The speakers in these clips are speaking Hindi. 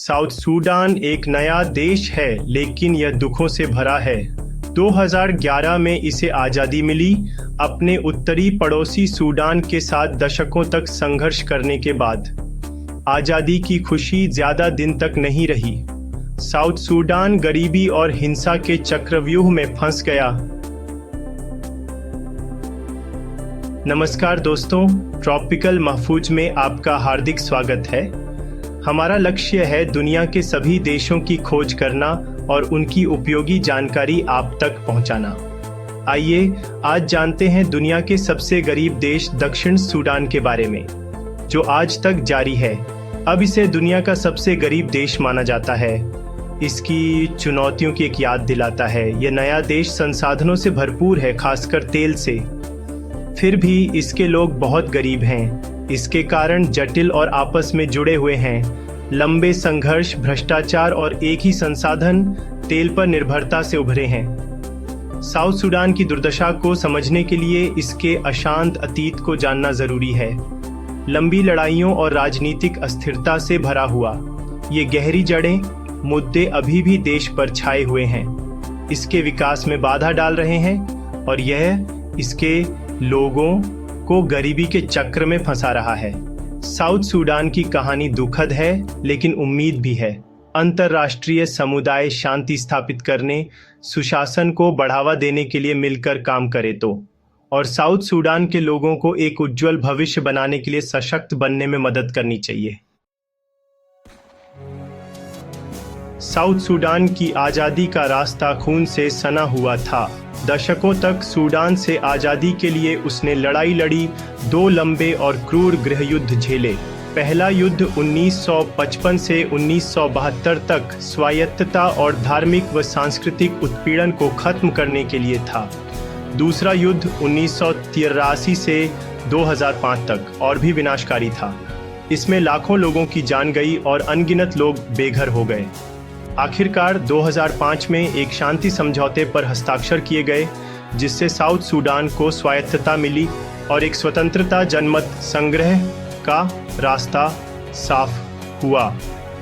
साउथ सूडान एक नया देश है, लेकिन यह दुखों से भरा है। 2011 में इसे आज़ादी मिली, अपने उत्तरी पड़ोसी सूडान के साथ दशकों तक संघर्ष करने के बाद। आज़ादी की खुशी ज़्यादा दिन तक नहीं रही। साउथ सूडान गरीबी और हिंसा के चक्रव्यूह में फंस गया। नमस्कार दोस्तों, ट्रॉपिकल महफूज में आपका हार्दिक स्वागत है। हमारा लक्ष्य है दुनिया के सभी देशों की खोज करना और उनकी उपयोगी जानकारी आप तक पहुंचाना। आइए आज जानते हैं दुनिया के सबसे गरीब देश दक्षिण सूडान के बारे में, जो आज तक जारी है। अब इसे दुनिया का सबसे गरीब देश माना जाता है। इसकी चुनौतियों की एक याद दिलाता है। यह नया देश संसाधनों से भरपूर है, खासकर तेल से। फिर भी इसके लोग बहुत गरीब हैं। इसके कारण जटिल और आपस में जुड़े हुए हैं। लंबे संघर्ष, भ्रष्टाचार और एक ही संसाधन, तेल पर निर्भरता से उभरे हैं। साउथ सूडान की दुर्दशा को समझने के लिए इसके अशांत अतीत को जानना जरूरी है। लंबी लड़ाइयों और राजनीतिक अस्थिरता से भरा हुआ ये गहरी जड़ें मुद्दे अभी भी देश पर छाए हुए हैं, इसके विकास में बाधा डाल रहे हैं और यह इसके लोगों को गरीबी के चक्र में फंसा रहा है। साउथ सूडान की कहानी दुखद है, लेकिन उम्मीद भी है। अंतर्राष्ट्रीय समुदाय शांति स्थापित करने, सुशासन को बढ़ावा देने के लिए मिलकर काम करे तो, और साउथ सूडान के लोगों को एक उज्जवल भविष्य बनाने के लिए सशक्त बनने में मदद करनी चाहिए। साउथ सूडान की आज़ादी का रास्ता खून से सना हुआ था। दशकों तक सूडान से आज़ादी के लिए उसने लड़ाई लड़ी, 2 लंबे और क्रूर गृहयुद्ध झेले। पहला युद्ध 1955 से 1972 तक स्वायत्तता और धार्मिक व सांस्कृतिक उत्पीड़न को खत्म करने के लिए था। दूसरा युद्ध 1983 से 2005 तक और भी विनाशकारी था। इसमें लाखों लोगों की जान गई और अनगिनत लोग बेघर हो गए। आखिरकार 2005 में एक शांति समझौते पर हस्ताक्षर किए गए, जिससे साउथ सूडान को स्वायत्तता मिली और एक स्वतंत्रता जनमत संग्रह का रास्ता साफ हुआ।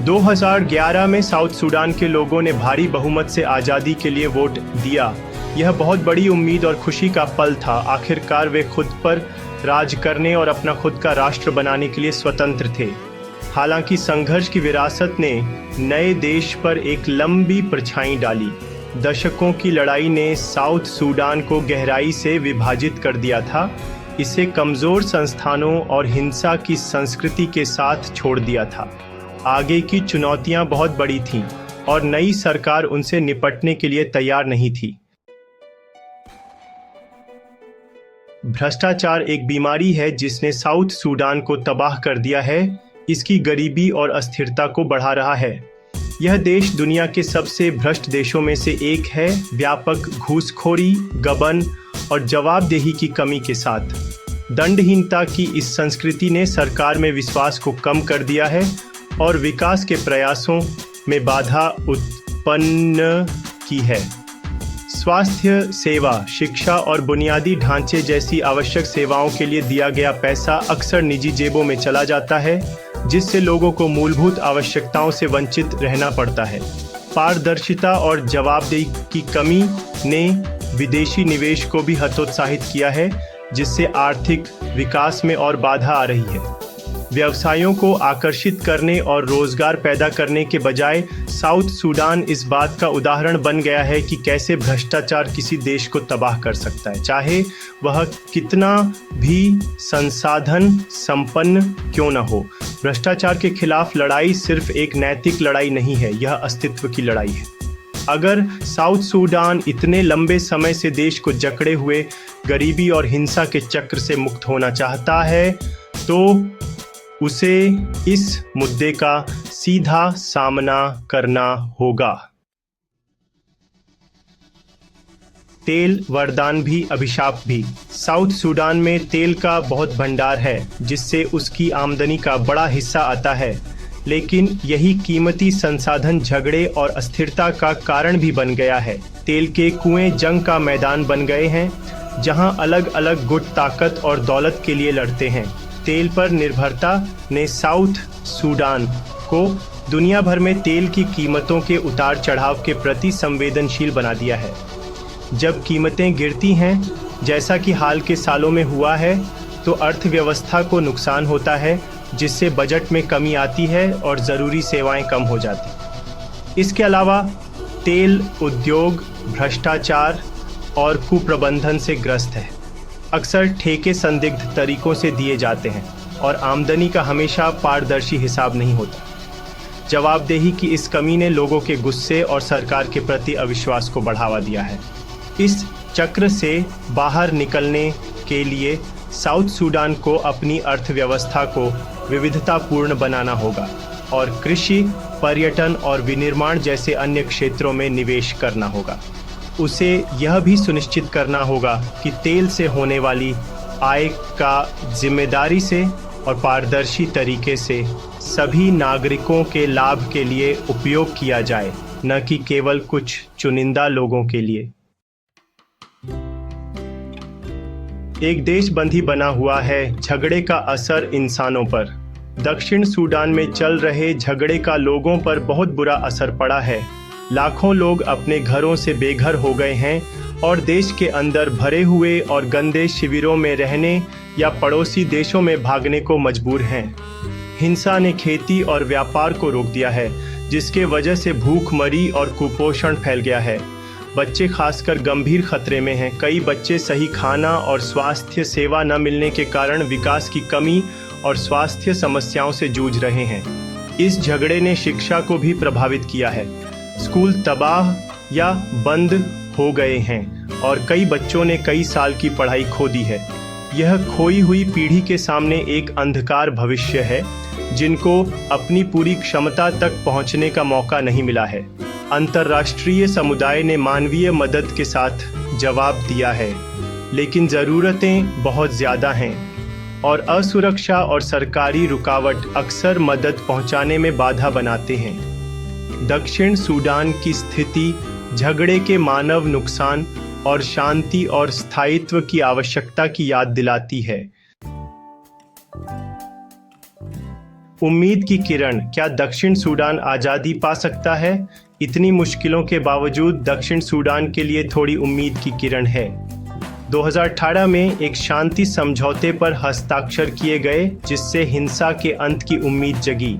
2011 में साउथ सूडान के लोगों ने भारी बहुमत से आज़ादी के लिए वोट दिया। यह बहुत बड़ी उम्मीद और खुशी का पल था। आखिरकार वे खुद पर राज करने और अपना खुद का राष्ट्र बनाने के लिए स्वतंत्र थे। हालांकि संघर्ष की विरासत ने नए देश पर एक लंबी परछाई डाली। दशकों की लड़ाई ने साउथ सूडान को गहराई से विभाजित कर दिया था। इसे कमज़ोर संस्थानों और हिंसा की संस्कृति के साथ छोड़ दिया था। आगे की चुनौतियां बहुत बड़ी थीं और नई सरकार उनसे निपटने के लिए तैयार नहीं थी। भ्रष्टाचार एक बीमारी है जिसने साउथ सूडान को तबाह कर दिया है। इसकी गरीबी और अस्थिरता को बढ़ा रहा है। यह देश दुनिया के सबसे भ्रष्ट देशों में से एक है, व्यापक घूसखोरी, गबन और जवाबदेही की कमी के साथ। दंडहीनता की इस संस्कृति ने सरकार में विश्वास को कम कर दिया है और विकास के प्रयासों में बाधा उत्पन्न की है। स्वास्थ्य सेवा, शिक्षा और बुनियादी ढांचे जैसी आवश्यक सेवाओं के लिए दिया गया पैसा अक्सर निजी जेबों में चला जाता है, जिससे लोगों को मूलभूत आवश्यकताओं से वंचित रहना पड़ता है। पारदर्शिता और जवाबदेही की कमी ने विदेशी निवेश को भी हतोत्साहित किया है, जिससे आर्थिक विकास में और बाधा आ रही है। व्यवसायों को आकर्षित करने और रोजगार पैदा करने के बजाय साउथ सूडान इस बात का उदाहरण बन गया है कि कैसे भ्रष्टाचार किसी देश को तबाह कर सकता है, चाहे वह कितना भी संसाधन संपन्न क्यों न हो। भ्रष्टाचार के खिलाफ लड़ाई सिर्फ एक नैतिक लड़ाई नहीं है, यह अस्तित्व की लड़ाई है। अगर साउथ सूडान इतने लंबे समय से देश को जकड़े हुए गरीबी और हिंसा के चक्र से मुक्त होना चाहता है, तो उसे इस मुद्दे का सीधा सामना करना होगा। तेल वरदान भी अभिशाप भी। साउथ सूडान में तेल का बहुत भंडार है, जिससे उसकी आमदनी का बड़ा हिस्सा आता है, लेकिन यही कीमती संसाधन झगड़े और अस्थिरता का कारण भी बन गया है। तेल के कुएं जंग का मैदान बन गए हैं, जहां अलग अलग गुट ताकत और दौलत के लिए लड़ते हैं। तेल पर निर्भरता ने साउथ सूडान को दुनिया भर में तेल की कीमतों के उतार चढ़ाव के प्रति संवेदनशील बना दिया है। जब कीमतें गिरती हैं, जैसा कि हाल के सालों में हुआ है, तो अर्थव्यवस्था को नुकसान होता है, जिससे बजट में कमी आती है और ज़रूरी सेवाएं कम हो जाती। इसके अलावा तेल उद्योग भ्रष्टाचार और कुप्रबंधन से ग्रस्त है। अक्सर ठेके संदिग्ध तरीकों से दिए जाते हैं और आमदनी का हमेशा पारदर्शी हिसाब नहीं होता। जवाबदेही की इस कमी ने लोगों के गुस्से और सरकार के प्रति अविश्वास को बढ़ावा दिया है। इस चक्र से बाहर निकलने के लिए साउथ सूडान को अपनी अर्थव्यवस्था को विविधतापूर्ण बनाना होगा और कृषि, पर्यटन और विनिर्माण जैसे अन्य क्षेत्रों में निवेश करना होगा। उसे यह भी सुनिश्चित करना होगा कि तेल से होने वाली आय का जिम्मेदारी से और पारदर्शी तरीके से सभी नागरिकों के लाभ के लिए उपयोग किया जाए, न कि केवल कुछ चुनिंदा लोगों के लिए। एक देशबंदी बना हुआ है झगड़े का असर इंसानों पर। दक्षिण सूडान में चल रहे झगड़े का लोगों पर बहुत बुरा असर पड़ा है। लाखों लोग अपने घरों से बेघर हो गए हैं और देश के अंदर भरे हुए और गंदे शिविरों में रहने या पड़ोसी देशों में भागने को मजबूर हैं। हिंसा ने खेती और व्यापार को रोक दिया है, जिसके वजह से भूखमरी और कुपोषण फैल गया है। बच्चे खासकर गंभीर खतरे में हैं। कई बच्चे सही खाना और स्वास्थ्य सेवा न मिलने के कारण विकास की कमी और स्वास्थ्य समस्याओं से जूझ रहे हैं। इस झगड़े ने शिक्षा को भी प्रभावित किया है। स्कूल तबाह या बंद हो गए हैं और कई बच्चों ने कई साल की पढ़ाई खो दी है। यह खोई हुई पीढ़ी के सामने एक अंधकार भविष्य है, जिनको अपनी पूरी क्षमता तक पहुंचने का मौका नहीं मिला है। अंतर्राष्ट्रीय समुदाय ने मानवीय मदद के साथ जवाब दिया है, लेकिन ज़रूरतें बहुत ज़्यादा हैं और असुरक्षा और सरकारी रुकावट अक्सर मदद पहुंचाने में बाधा बनाते हैं। दक्षिण सूडान की स्थिति झगड़े के मानव नुकसान और शांति और स्थायित्व की आवश्यकता की याद दिलाती है। उम्मीद की किरण, क्या दक्षिण सूडान आज़ादी पा सकता है? इतनी मुश्किलों के बावजूद दक्षिण सूडान के लिए थोड़ी उम्मीद की किरण है। 2018 में एक शांति समझौते पर हस्ताक्षर किए गए, जिससे हिंसा के अंत की उम्मीद जगी।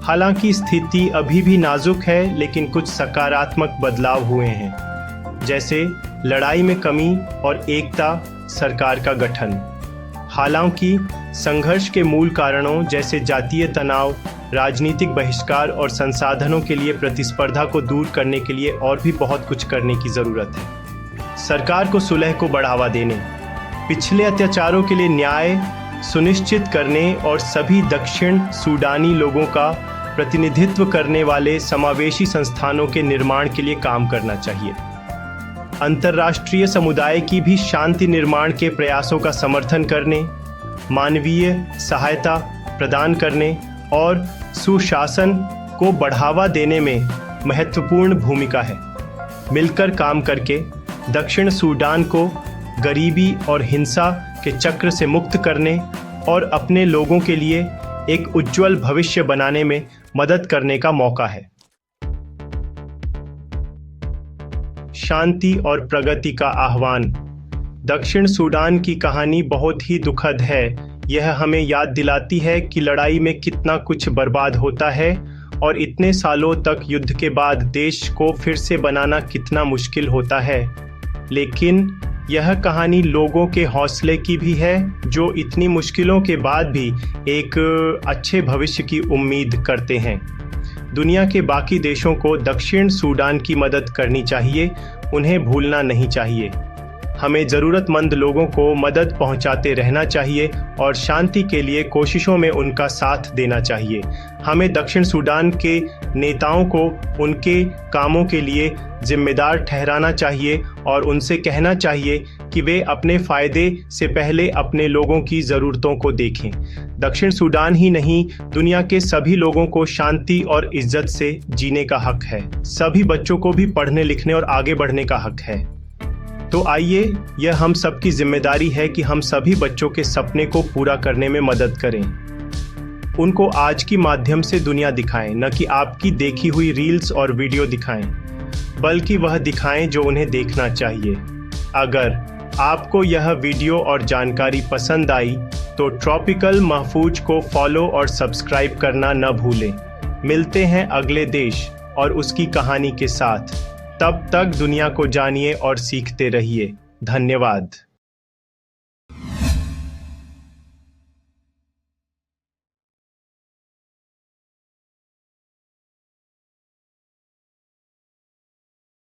हालांकि स्थिति अभी भी नाजुक है, लेकिन कुछ सकारात्मक बदलाव हुए हैं, जैसे लड़ाई में कमी और एकता सरकार का गठन। हालांकि संघर्ष के मूल कारणों जैसे जातीय तनाव, राजनीतिक बहिष्कार और संसाधनों के लिए प्रतिस्पर्धा को दूर करने के लिए और भी बहुत कुछ करने की ज़रूरत है। सरकार को सुलह को बढ़ावा देने, पिछले अत्याचारों के लिए न्याय सुनिश्चित करने और सभी दक्षिण सूडानी लोगों का प्रतिनिधित्व करने वाले समावेशी संस्थानों के निर्माण के लिए काम करना चाहिए। अंतर्राष्ट्रीय समुदाय की भी शांति निर्माण के प्रयासों का समर्थन करने, मानवीय सहायता प्रदान करने और सुशासन को बढ़ावा देने में महत्वपूर्ण भूमिका है। मिलकर काम करके दक्षिण सूडान को गरीबी और हिंसा के चक्र से मुक्त करने और अपने लोगों के लिए एक उज्जवल भविष्य बनाने में मदद करने का मौका है। शांति और प्रगति का आह्वान। दक्षिण सूडान की कहानी बहुत ही दुखद है। यह हमें याद दिलाती है कि लड़ाई में कितना कुछ बर्बाद होता है और इतने सालों तक युद्ध के बाद देश को फिर से बनाना कितना मुश्किल होता है। लेकिन यह कहानी लोगों के हौसले की भी है, जो इतनी मुश्किलों के बाद भी एक अच्छे भविष्य की उम्मीद करते हैं। दुनिया के बाकी देशों को दक्षिण सूडान की मदद करनी चाहिए, उन्हें भूलना नहीं चाहिए। हमें ज़रूरतमंद लोगों को मदद पहुंचाते रहना चाहिए और शांति के लिए कोशिशों में उनका साथ देना चाहिए। हमें दक्षिण सूडान के नेताओं को उनके कामों के लिए जिम्मेदार ठहराना चाहिए और उनसे कहना चाहिए कि वे अपने फ़ायदे से पहले अपने लोगों की ज़रूरतों को देखें। दक्षिण सूडान ही नहीं, दुनिया के सभी लोगों को शांति और इज्जत से जीने का हक है। सभी बच्चों को भी पढ़ने लिखने और आगे बढ़ने का हक है। तो आइए, यह हम सबकी जिम्मेदारी है कि हम सभी बच्चों के सपने को पूरा करने में मदद करें। उनको आज की माध्यम से दुनिया दिखाएं, न कि आपकी देखी हुई रील्स और वीडियो दिखाएं, बल्कि वह दिखाएं जो उन्हें देखना चाहिए। अगर आपको यह वीडियो और जानकारी पसंद आई तो ट्रॉपिकल महफूज को फॉलो और सब्सक्राइब करना न भूलें। मिलते हैं अगले देश और उसकी कहानी के साथ। तब तक दुनिया को जानिए और सीखते रहिए। धन्यवाद।